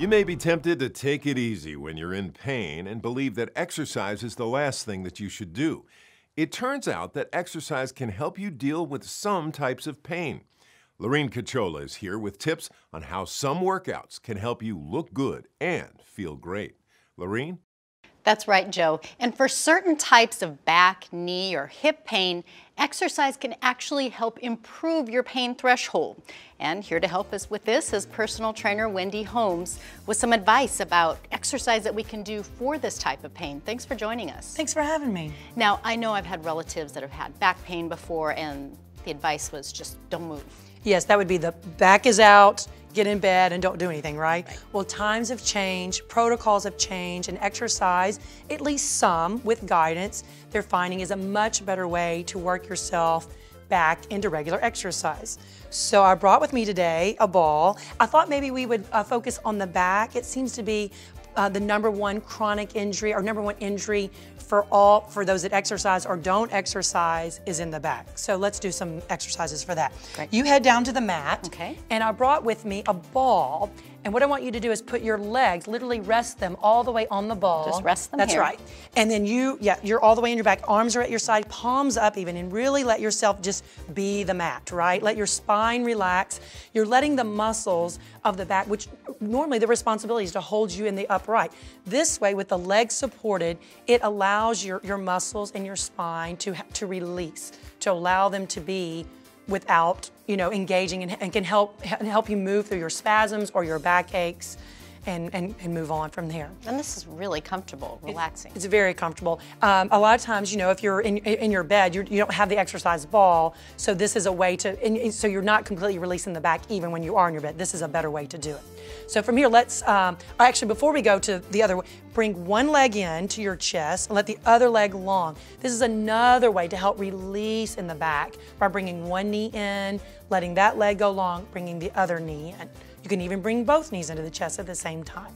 You may be tempted to take it easy when you're in pain and believe that exercise is the last thing that you should do. It turns out that exercise can help you deal with some types of pain. Lurene Cachola is here with tips on how some workouts can help you look good and feel great. Lurene? That's right, Joe. And for certain types of back, knee, or hip pain, exercise can actually help improve your pain threshold. And here to help us with this is personal trainer Wendy Holmes with some advice about exercise that we can do for this type of pain. Thanks for joining us. Thanks for having me. Now, I know I've had relatives that have had back pain before, and the advice was just don't move. Yes, that would be the back is out, get in bed and don't do anything, right? Well, times have changed, protocols have changed, and exercise, at least some with guidance, they're finding is a much better way to work yourself back into regular exercise. So I brought with me today a ball. I thought maybe we would focus on the back. It seems to be the #1 chronic injury or #1 injury for those that exercise or don't exercise is in the back. So let's do some exercises for that. Great. You head down to the mat. Okay. And I brought with me a ball. And what I want you to do is put your legs, literally rest them all the way on the ball. Just rest them That's here. right. And then you're all the way in your back. Arms are at your side, palms up even, and really let yourself just be the mat, right? Let your spine relax. You're letting the muscles of the back, which normally the responsibility is to hold you in the upright. This way, with the legs supported, it allows your muscles and your spine to release, to allow them to be without, engaging and can help you move through your spasms or your backaches and move on from there. And this is really comfortable, relaxing. It's very comfortable. A lot of times, if you're in your bed, you don't have the exercise ball, so this is a way to, so you're not completely releasing the back even when you are in your bed. This is a better way to do it. So from here, let's, actually before we go to the other way, bring one leg in to your chest and let the other leg long. This is another way to help release in the back by bringing one knee in, letting that leg go long, bringing the other knee in. You can even bring both knees into the chest at the same time.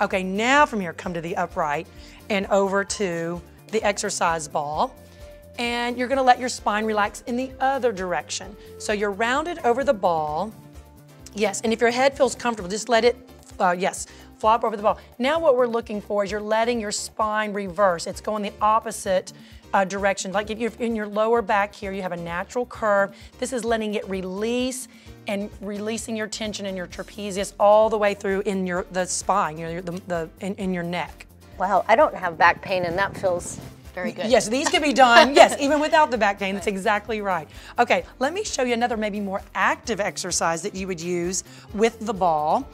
Okay, now from here, come to the upright and over to the exercise ball. And you're gonna let your spine relax in the other direction. So you're rounded over the ball. Yes, and if your head feels comfortable, just let it, flop over the ball. Now what we're looking for is you're letting your spine reverse. It's going the opposite direction. Like if you're in your lower back here, you have a natural curve. This is letting it release and releasing your tension in your trapezius all the way through in the spine, in your neck. Wow, I don't have back pain and that feels very good. Yes, these can be done, yes, even without the back pain. That's exactly right. Okay, let me show you another maybe more active exercise that you would use with the ball.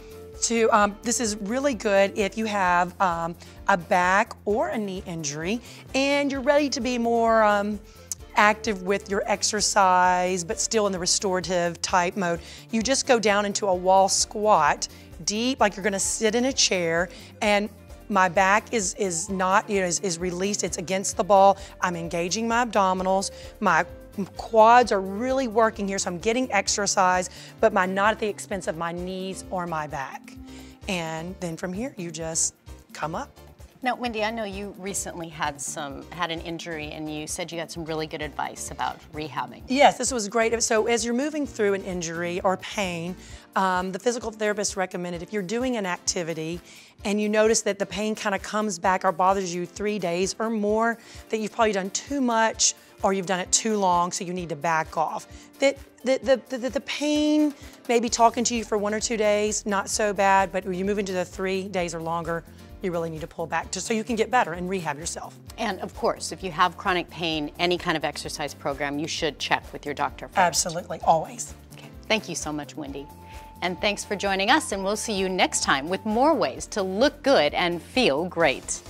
This is really good if you have a back or a knee injury and you're ready to be more active with your exercise, but still in the restorative type mode. You just go down into a wall squat, deep, like you're gonna sit in a chair, and my back is not, is released, it's against the ball. I'm engaging my abdominals, my quads are really working here, so I'm getting exercise, but not at the expense of my knees or my back. And then from here, you just come up. Now, Wendy, I know you recently had an injury, and you said you had some really good advice about rehabbing. Yes, this was great. So as you're moving through an injury or pain, the physical therapist recommended if you're doing an activity and you notice that the pain kind of comes back or bothers you 3 days or more, that you've probably done too much or you've done it too long, so you need to back off. The pain may be talking to you for 1 or 2 days, not so bad, but when you move into the 3 days or longer, you really need to pull back so you can get better and rehab yourself. And of course, if you have chronic pain, any kind of exercise program, you should check with your doctor first. Absolutely, always. Okay. Thank you so much, Wendy. And thanks for joining us, and we'll see you next time with more ways to look good and feel great.